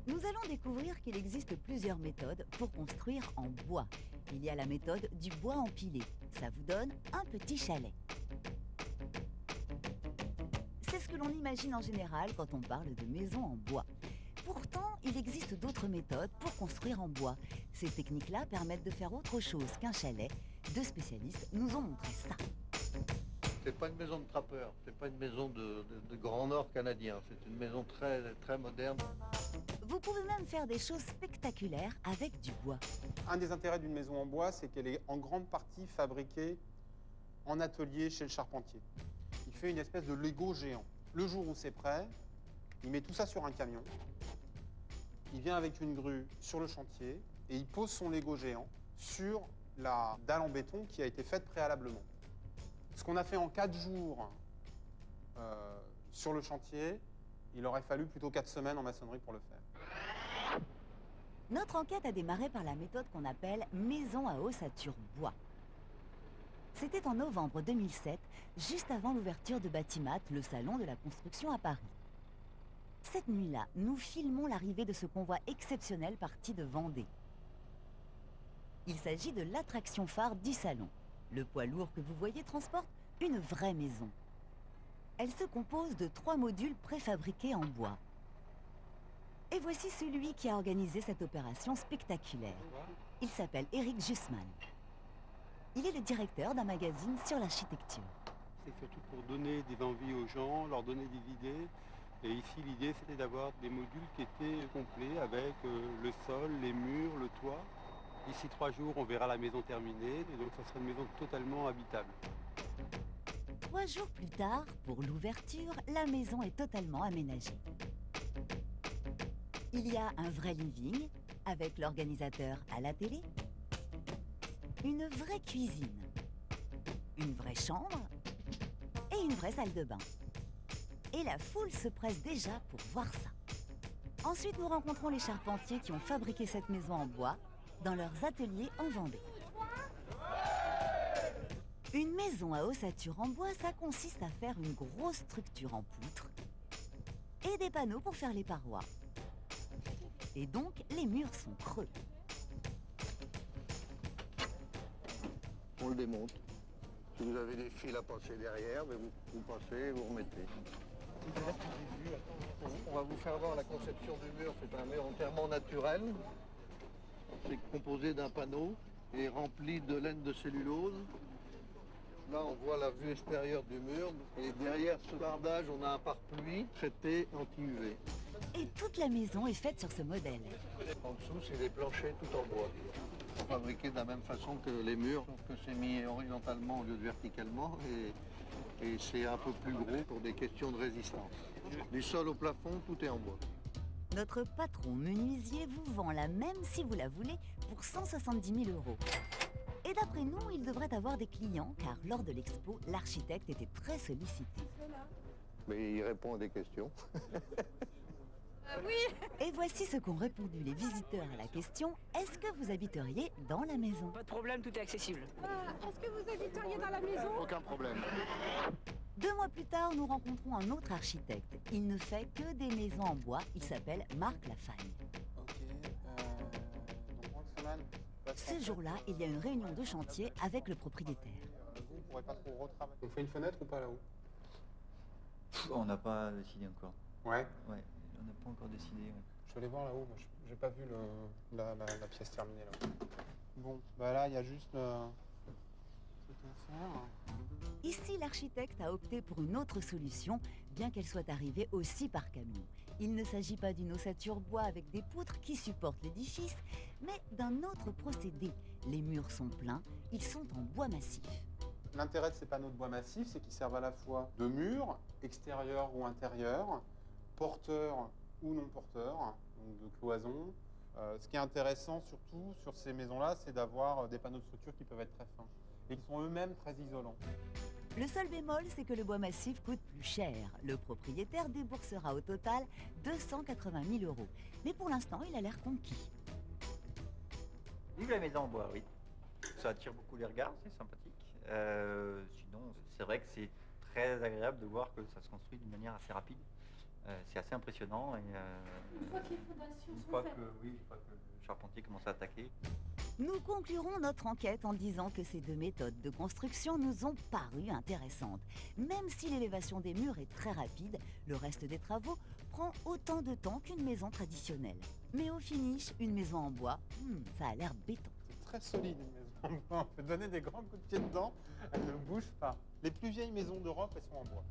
Nous allons découvrir qu'il existe plusieurs méthodes pour construire en bois. Il y a la méthode du bois empilé. Ça vous donne un petit chalet. C'est ce que l'on imagine en général quand on parle de maison en bois. Pourtant, il existe d'autres méthodes pour construire en bois. Ces techniques-là permettent de faire autre chose qu'un chalet. Deux spécialistes nous ont montré ça. C'est pas une maison de trappeur, c'est pas une maison de Grand Nord canadien, c'est une maison très, très moderne. Vous pouvez même faire des choses spectaculaires avec du bois. Un des intérêts d'une maison en bois, c'est qu'elle est en grande partie fabriquée en atelier chez le charpentier. Il fait une espèce de Lego géant. Le jour où c'est prêt, il met tout ça sur un camion, il vient avec une grue sur le chantier et il pose son Lego géant sur la dalle en béton qui a été faite préalablement. Ce qu'on a fait en 4 jours sur le chantier, il aurait fallu plutôt 4 semaines en maçonnerie pour le faire. Notre enquête a démarré par la méthode qu'on appelle maison à ossature bois. C'était en novembre 2007, juste avant l'ouverture de Batimat, le salon de la construction à Paris. Cette nuit-là, nous filmons l'arrivée de ce convoi exceptionnel parti de Vendée. Il s'agit de l'attraction phare du salon. Le poids lourd que vous voyez transporte une vraie maison. Elle se compose de 3 modules préfabriqués en bois. Et voici celui qui a organisé cette opération spectaculaire. Il s'appelle Eric Jussmann. Il est le directeur d'un magazine sur l'architecture. C'est surtout pour donner des envies aux gens, leur donner des idées. Et ici, l'idée, c'était d'avoir des modules qui étaient complets avec le sol, les murs, le toit. D'ici 3 jours, on verra la maison terminée, et donc ça sera une maison totalement habitable. 3 jours plus tard, pour l'ouverture, la maison est totalement aménagée. Il y a un vrai living, avec l'organisateur à la télé, une vraie cuisine, une vraie chambre et une vraie salle de bain. Et la foule se presse déjà pour voir ça. Ensuite, nous rencontrons les charpentiers qui ont fabriqué cette maison en bois dans leurs ateliers en Vendée. Une maison à ossature en bois, ça consiste à faire une grosse structure en poutre et des panneaux pour faire les parois. Et donc, les murs sont creux. On le démonte. Si vous avez des fils à passer derrière, vous passez, vous remettez. On va vous faire voir la conception du mur. C'est un mur entièrement naturel. C'est composé d'un panneau et rempli de laine de cellulose. Là, on voit la vue extérieure du mur. Et derrière ce bardage, on a un pare-pluie traité anti-UV. Et toute la maison est faite sur ce modèle. En dessous, c'est des planchers tout en bois. Fabriqués de la même façon que les murs, sauf que c'est mis horizontalement au lieu de verticalement. Et c'est un peu plus gros pour des questions de résistance. Du sol au plafond, tout est en bois. Notre patron menuisier vous vend la même, si vous la voulez, pour 170 000 €. Et d'après nous, il devrait avoir des clients, car lors de l'expo, l'architecte était très sollicité. Mais il répond à des questions. Oui. Et voici ce qu'ont répondu les visiteurs à la question « Est-ce que vous habiteriez dans la maison ?» Pas de problème, tout est accessible. Est-ce que vous habiteriez dans la maison? Aucun problème. 2 mois plus tard, nous rencontrons un autre architecte. Il ne fait que des maisons en bois. Il s'appelle Marc Lafagne. Ok, donc 5 semaines. Ce jour-là, il y a une réunion de chantier avec le propriétaire. Vous ne pourrez pas trop retravailler. On fait une fenêtre ou pas là-haut? On n'a pas décidé encore. Ouais. Ouais, on n'a pas encore décidé. Ouais. Je vais aller voir là-haut, moi j'ai pas vu la pièce terminée là. Bon, bah là il y a juste cette affaire. Ici, l'architecte a opté pour une autre solution, bien qu'elle soit arrivée aussi par camion. Il ne s'agit pas d'une ossature bois avec des poutres qui supportent l'édifice, mais d'un autre procédé. Les murs sont pleins, ils sont en bois massif. L'intérêt de ces panneaux de bois massif, c'est qu'ils servent à la fois de mur, extérieur ou intérieur, porteur ou non porteur, donc de cloison. Ce qui est intéressant surtout sur ces maisons-là, c'est d'avoir des panneaux de structure qui peuvent être très fins et qui sont eux-mêmes très isolants. Le seul bémol, c'est que le bois massif coûte plus cher. Le propriétaire déboursera au total 280 000 €. Mais pour l'instant, il a l'air conquis. Vive la maison en bois, oui. Ça attire beaucoup les regards, c'est sympathique. Sinon, c'est vrai que c'est très agréable de voir que ça se construit d'une manière assez rapide. C'est assez impressionnant. Et, Une fois que les fondations une sont fois faites. que, oui, une fois que le charpentier commence à attaquer, Nous conclurons notre enquête en disant que ces deux méthodes de construction nous ont paru intéressantes. Même si l'élévation des murs est très rapide, le reste des travaux prend autant de temps qu'une maison traditionnelle. Mais au finish, une maison en bois, ça a l'air béton. C'est très solide une maison en bois. On peut donner des grands coups de pied dedans, elle ne bouge pas. Les plus vieilles maisons d'Europe, elles sont en bois.